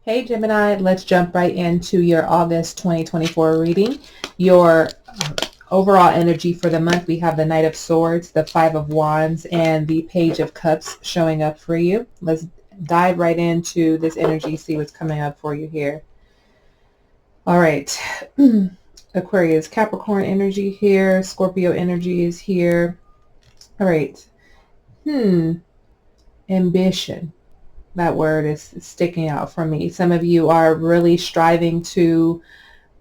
Hey Gemini, let's jump right into your August 2024 reading. Your overall energy for the month, we have the Knight of Swords, the Five of Wands, and the Page of Cups showing up for you. Let's dive right into this energy, see what's coming up for you here. All right. Aquarius, Capricorn energy here, Scorpio energy is here. All right. Ambition. That word is sticking out for me. Some of you are really striving to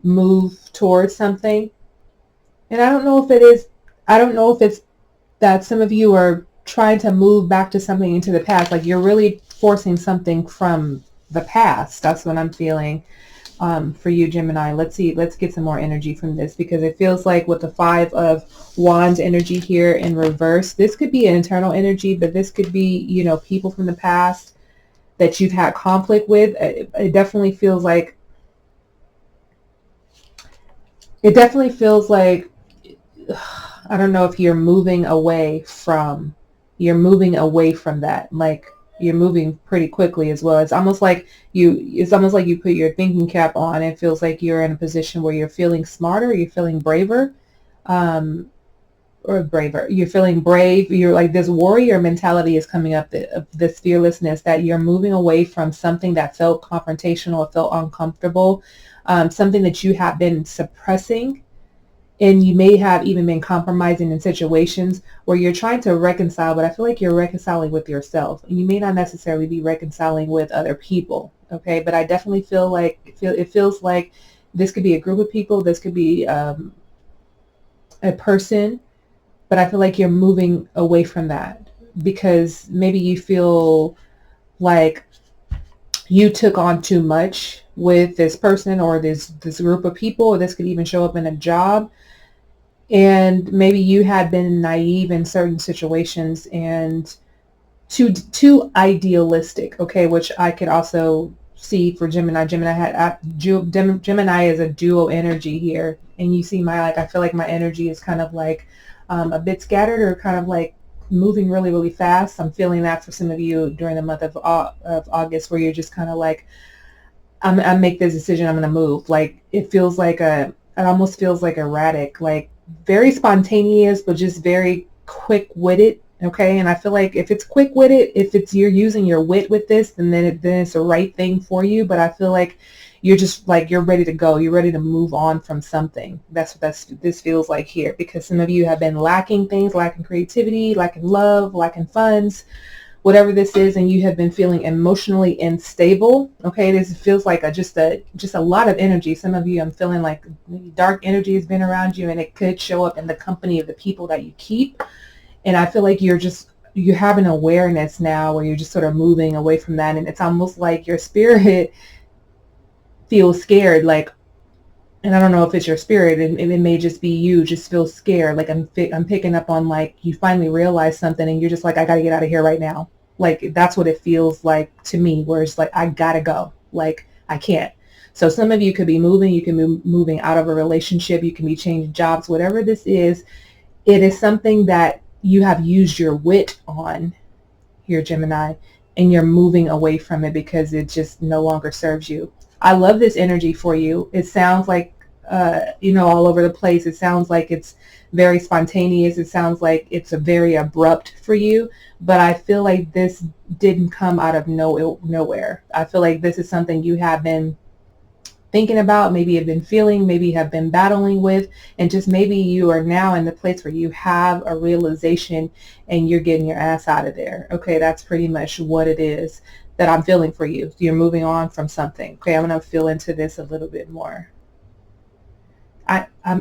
move towards something. And I don't know if it's that some of you are trying to move back to something into the past. Like you're really forcing something from the past. That's what I'm feeling for you, Gemini. Let's get some more energy from this, because it feels like with the Five of Wands energy here in reverse, this could be an internal energy, but this could be, people from the past that you've had conflict with. It definitely feels like I don't know if you're moving away from that. Like you're moving pretty quickly as well. It's almost like you put your thinking cap on. It feels like you're in a position where you're feeling smarter, you're feeling braver, you're feeling brave. You're like, this warrior mentality is coming up, this fearlessness, that you're moving away from something that felt confrontational, or felt uncomfortable, something that you have been suppressing. And you may have even been compromising in situations where you're trying to reconcile, but I feel like you're reconciling with yourself. And you may not necessarily be reconciling with other people, okay? But I definitely it feels like this could be a group of people. This could be a person. But I feel like you're moving away from that because maybe you feel like you took on too much with this person or this group of people, or this could even show up in a job. And maybe you had been naive in certain situations and too idealistic, okay, which I could also see for Gemini. Gemini is a dual energy here, and you see I feel like my energy is kind of like a bit scattered, or kind of like moving really, really fast. I'm feeling that for some of you during the month of August, where you're just kind of like, I make this decision, I'm going to move. Like it almost feels like erratic, like very spontaneous, but just very quick-witted. Okay. And I feel like if it's quick-witted, you're using your wit with this, then it's the right thing for you. But I feel like you're just like, you're ready to go. You're ready to move on from something. That's what this feels like here, because some of you have been lacking things, lacking creativity, lacking love, lacking funds, whatever this is, and you have been feeling emotionally unstable. Okay, this feels like just a lot of energy. Some of you, I'm feeling like dark energy has been around you, and it could show up in the company of the people that you keep. And I feel like you have an awareness now where you're just sort of moving away from that, and it's almost like your spirit feels scared, like, and I don't know if it's your spirit, and it may just be you just feel scared. Like I'm picking up on, like, you finally realize something and you're just like, I got to get out of here right now. Like that's what it feels like to me, where it's like, I got to go. Like I can't. So some of you could be moving, you can be moving out of a relationship, you can be changing jobs, whatever this is. It is something that you have used your wit on here, Gemini, and you're moving away from it because it just no longer serves you. I love this energy for you. It sounds like, all over the place. It sounds like it's very spontaneous. It sounds like it's a very abrupt for you, but I feel like this didn't come out of nowhere. I feel like this is something you have been thinking about, maybe have been feeling, maybe have been battling with, and just maybe you are now in the place where you have a realization and you're getting your ass out of there. Okay, that's pretty much what it is that I'm feeling for you. You're moving on from something. Okay, I'm going to feel into this a little bit more.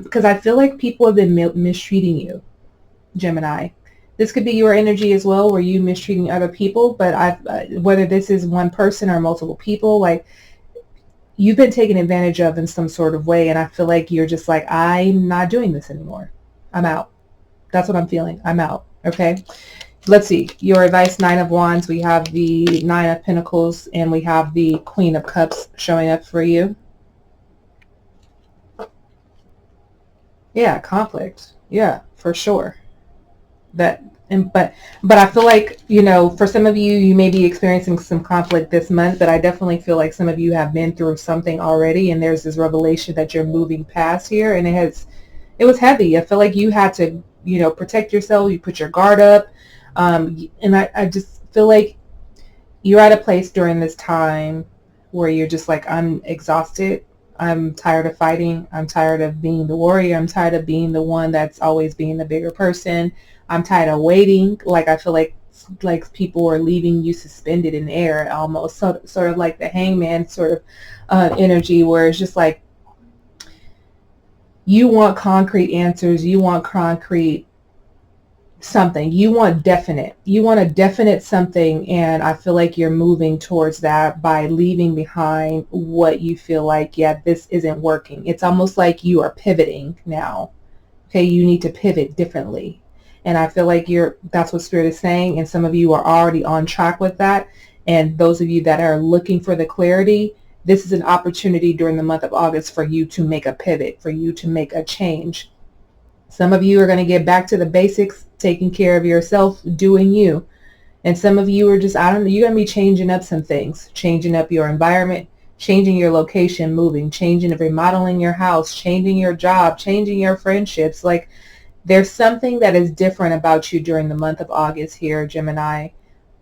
Because I feel like people have been mistreating you, Gemini. This could be your energy as well, where you mistreating other people, but whether this is one person or multiple people, like, you've been taken advantage of in some sort of way, and I feel like you're just like, I'm not doing this anymore. I'm out. That's what I'm feeling. I'm out. Okay. Let's see. Your advice, Nine of Wands. We have the Nine of Pentacles, and we have the Queen of Cups showing up for you. Yeah, conflict. Yeah, for sure. That And but I feel like, for some of you, you may be experiencing some conflict this month, but I definitely feel like some of you have been through something already, and there's this revelation that you're moving past here, and it was heavy. I feel like you had to, protect yourself. You put your guard up, and I just feel like you're at a place during this time where you're just like, I'm exhausted. I'm tired of fighting. I'm tired of being the warrior. I'm tired of being the one that's always being the bigger person. I'm tired of waiting. Like, I feel like people are leaving you suspended in air, almost sort of like the hangman sort of energy, where it's just like you want concrete answers. You want concrete something. You want a definite something, and I feel like you're moving towards that by leaving behind what you feel like, yeah, this isn't working. It's almost like you are pivoting now. Okay, you need to pivot differently. And I feel like that's what Spirit is saying, and some of you are already on track with that. And those of you that are looking for the clarity, this is an opportunity during the month of August for you to make a pivot, for you to make a change. Some of you are going to get back to the basics, taking care of yourself, doing you. And some of you are just, I don't know, you're going to be changing up some things, changing up your environment, changing your location, moving, changing, remodeling your house, changing your job, changing your friendships. Like, there's something that is different about you during the month of August here, Gemini.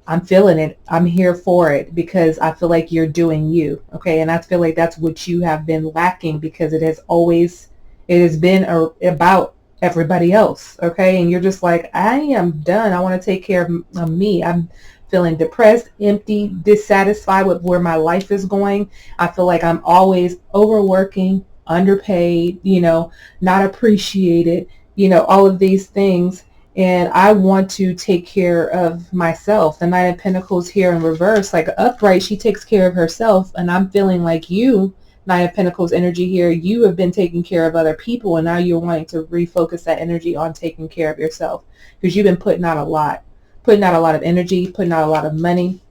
I'm feeling it. I'm here for it because I feel like you're doing you. Okay. And I feel like that's what you have been lacking, because it has been about everybody else. Okay. And you're just like, I am done. I want to take care of me. I'm feeling depressed, empty, dissatisfied with where my life is going. I feel like I'm always overworking, underpaid, not appreciated, all of these things. And I want to take care of myself. The Knight of Pentacles here in reverse, like upright, she takes care of herself. And I'm feeling like you, Knight of Pentacles energy here, you have been taking care of other people, and now you're wanting to refocus that energy on taking care of yourself, because you've been putting out a lot of energy, putting out a lot of money,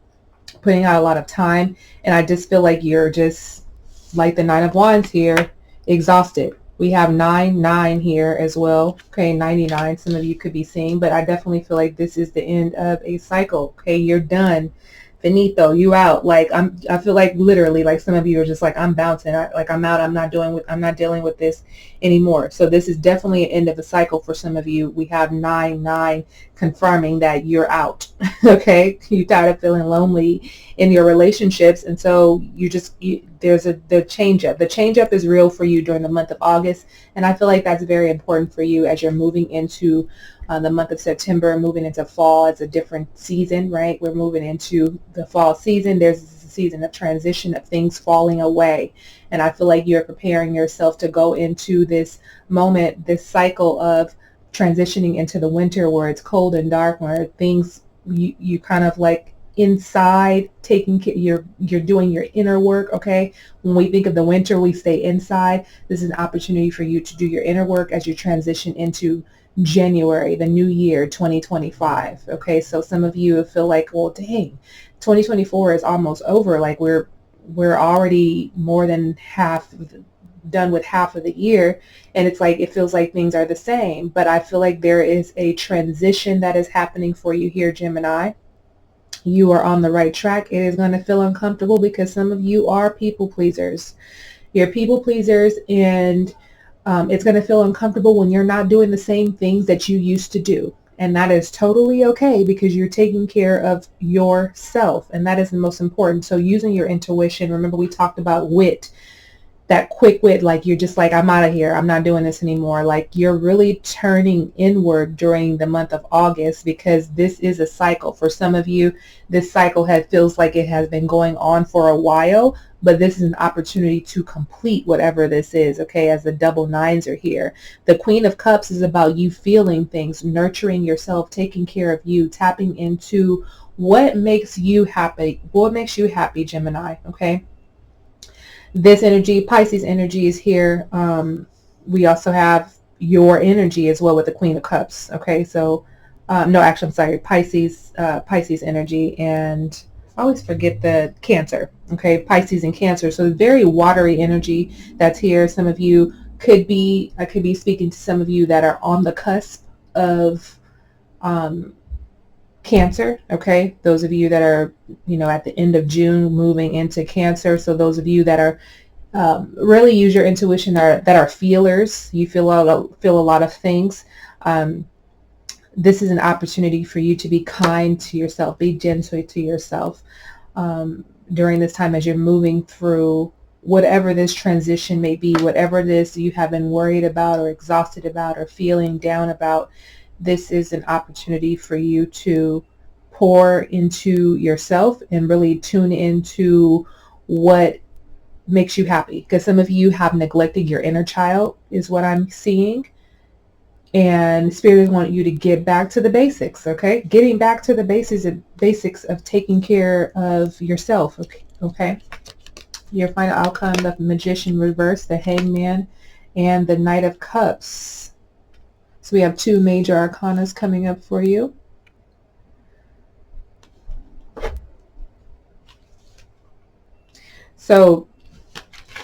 putting out a lot of time. And I just feel like you're just like the Nine of Wands here, exhausted. We have 9 here as well. Okay, 99, some of you could be seeing, but I definitely feel like this is the end of a cycle. Okay, you're done. Finito, you out. Like, I feel like literally, like, some of you are just like, I'm bouncing. I'm out. I'm not dealing with this anymore. So this is definitely an end of a cycle for some of you. We have 9 confirming that you're out. Okay, you're tired of feeling lonely in your relationships, and so there's the change up. The change up is real for you during the month of August, and I feel like that's very important for you as you're moving into the month of September, moving into fall. It's a different season, right? We're moving into the fall season. There's a season of transition, of things falling away. And I feel like you're preparing yourself to go into this moment, this cycle of transitioning into the winter, where it's cold and dark, where things, you kind of like inside, taking care, you're doing your inner work. Okay, when we think of the winter, we stay inside. This is an opportunity for you to do your inner work as you transition into January, the new year, 2025. Okay, so some of you feel like, well, dang, 2024 is almost over. Like, we're already more than done with half of the year, and it's like, it feels like things are the same. But I feel like there is a transition that is happening for you here, Gemini. You are on the right track. It is going to feel uncomfortable because some of you are people pleasers. You're people pleasers, and it's going to feel uncomfortable when you're not doing the same things that you used to do. And that is totally okay, because you're taking care of yourself, and that is the most important. So using your intuition, remember we talked about wit, that quick wit, like you're just like, I'm out of here. I'm not doing this anymore. Like, you're really turning inward during the month of August, because this is a cycle. For some of you, this cycle feels like it has been going on for a while, but this is an opportunity to complete whatever this is. Okay, as the double nines are here. The Queen of Cups is about you feeling things, nurturing yourself, taking care of you, tapping into what makes you happy. What makes you happy, Gemini? Okay. This energy, Pisces energy, is here. We also have your energy as well with the Queen of Cups. Okay, so no, actually, I'm sorry, Pisces energy, and I always forget the Cancer. Okay, Pisces and Cancer. So very watery energy that's here. Some of you could be, I could be speaking to some of you that are on the cusp of Cancer, okay? Those of you that are, at the end of June moving into Cancer. So those of you that are really use your intuition, that are feelers. You feel a lot of things. This is an opportunity for you to be kind to yourself, be gentle to yourself during this time as you're moving through whatever this transition may be, whatever this you have been worried about or exhausted about or feeling down about. This is an opportunity for you to pour into yourself and really tune into what makes you happy, because some of you have neglected your inner child is what I'm seeing, and Spirit wants you to get back to the basics. Okay, getting back to the basics of taking care of yourself. Okay. Your final outcome: the Magician reverse, the Hangman, and the Knight of Cups. So we have 2 major arcanas coming up for you. So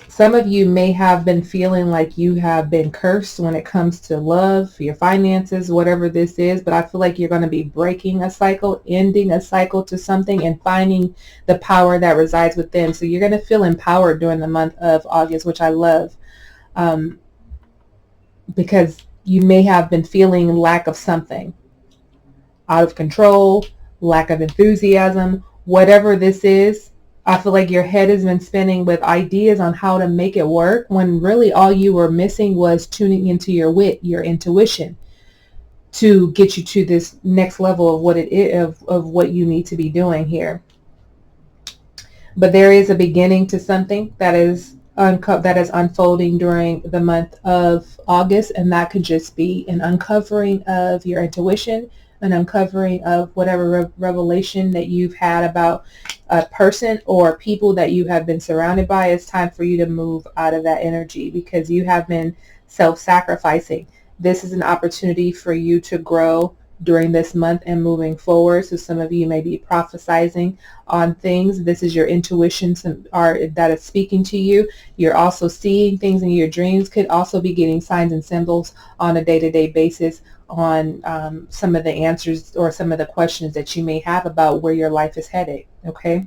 some of you may have been feeling like you have been cursed when it comes to love, your finances, whatever this is, but I feel like you're going to be breaking a cycle, ending a cycle to something, and finding the power that resides within. So you're going to feel empowered during the month of August, which I love, because you may have been feeling lack of something, out of control, lack of enthusiasm, whatever this is. I feel like your head has been spinning with ideas on how to make it work, when really all you were missing was tuning into your wit, your intuition, to get you to this next level of what it is, of what you need to be doing here. But there is a beginning to something that is unfolding during the month of August, and that could just be an uncovering of your intuition, an uncovering of whatever revelation that you've had about a person or people that you have been surrounded by. It's time for you to move out of that energy, because you have been self-sacrificing. This is an opportunity for you to grow during this month and moving forward. So some of you may be prophesizing on things. This is your intuition that is speaking to you. You're also seeing things in your dreams. Could also be getting signs and symbols on a day-to-day basis on some of the answers or some of the questions that you may have about where your life is headed. Okay.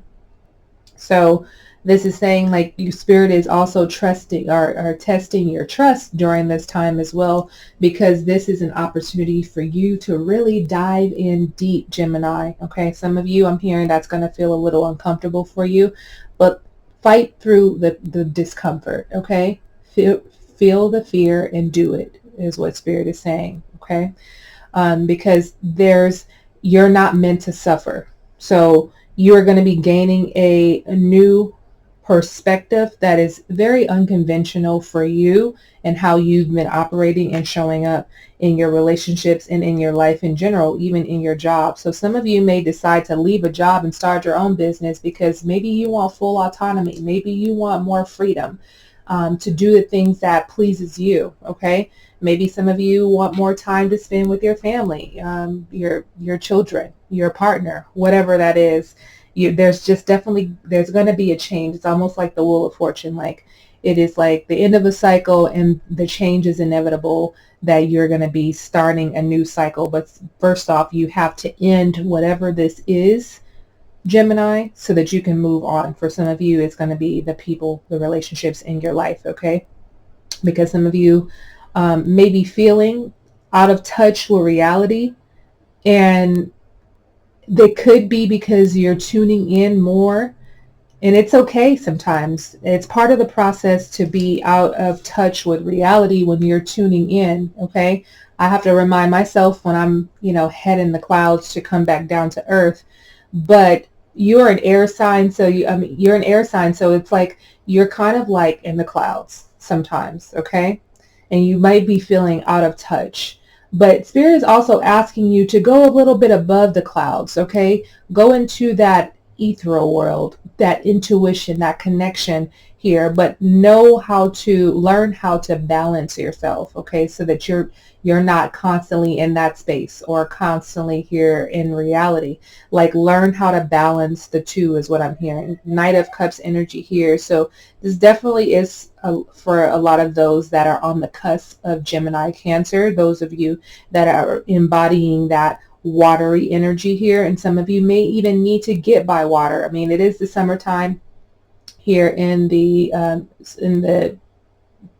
So this is saying, like, your Spirit is also trusting or testing your trust during this time as well, because this is an opportunity for you to really dive in deep, Gemini. Okay. Some of you, I'm hearing, that's going to feel a little uncomfortable for you, but fight through the discomfort. Okay. Feel the fear and do it, is what Spirit is saying. Okay. Because you're not meant to suffer. So you're going to be gaining a new perspective that is very unconventional for you and how you've been operating and showing up in your relationships and in your life in general, even in your job. So some of you may decide to leave a job and start your own business because maybe you want full autonomy. Maybe you want more freedom to do the things that pleases you. Okay. Maybe some of you want more time to spend with your family, your children, your partner, whatever that is. There's going to be a change. It's almost like the Wheel of Fortune. Like, it is like the end of a cycle, and the change is inevitable, that you're going to be starting a new cycle. But first off, you have to end whatever this is, Gemini, so that you can move on. For some of you, it's going to be the people, the relationships in your life. Okay. Because some of you may be feeling out of touch with reality, and they could be because you're tuning in more, and it's okay. Sometimes it's part of the process to be out of touch with reality when you're tuning in. Okay. I have to remind myself when I'm, head in the clouds to come back down to earth. But you're an air sign. So you're an air sign. So it's like, you're kind of like in the clouds sometimes. Okay. And you might be feeling out of touch. But Spirit is also asking you to go a little bit above the clouds, okay? Go into that ethereal world, that intuition, that connection here, but learn how to balance yourself, okay? So that you're not constantly in that space or constantly here in reality. Like, learn how to balance the two is what I'm hearing. Knight of Cups energy here. So this definitely is for a lot of those that are on the cusp of Gemini Cancer, those of you that are embodying that watery energy here, and some of you may even need to get by water. I mean, it is the summertime here in the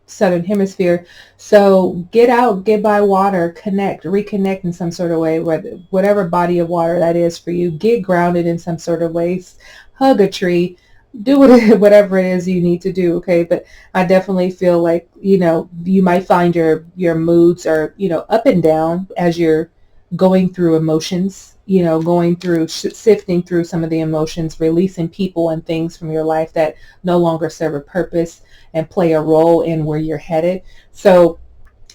southern hemisphere, so get out, get by water, connect, reconnect in some sort of way, whatever body of water that is for you. Get grounded in some sort of ways, hug a tree, do whatever it is you need to do. Okay, but I definitely feel like, you might find your moods are, up and down as you're going through emotions, going through sifting through some of the emotions, releasing people and things from your life that no longer serve a purpose and play a role in where you're headed. So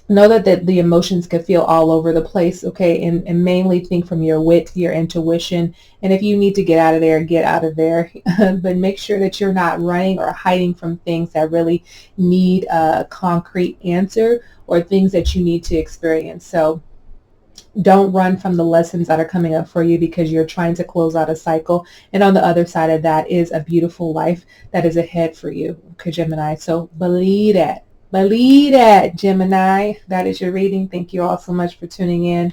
know that the emotions can feel all over the place, okay? And mainly think from your wit, your intuition. And if you need to get out of there, get out of there. But make sure that you're not running or hiding from things that really need a concrete answer, or things that you need to experience. So don't run from the lessons that are coming up for you because you're trying to close out a cycle. And on the other side of that is a beautiful life that is ahead for you, okay, Gemini. So believe that. Believe that, Gemini. That is your reading. Thank you all so much for tuning in.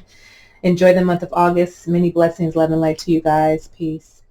Enjoy the month of August. Many blessings, love, and light to you guys. Peace.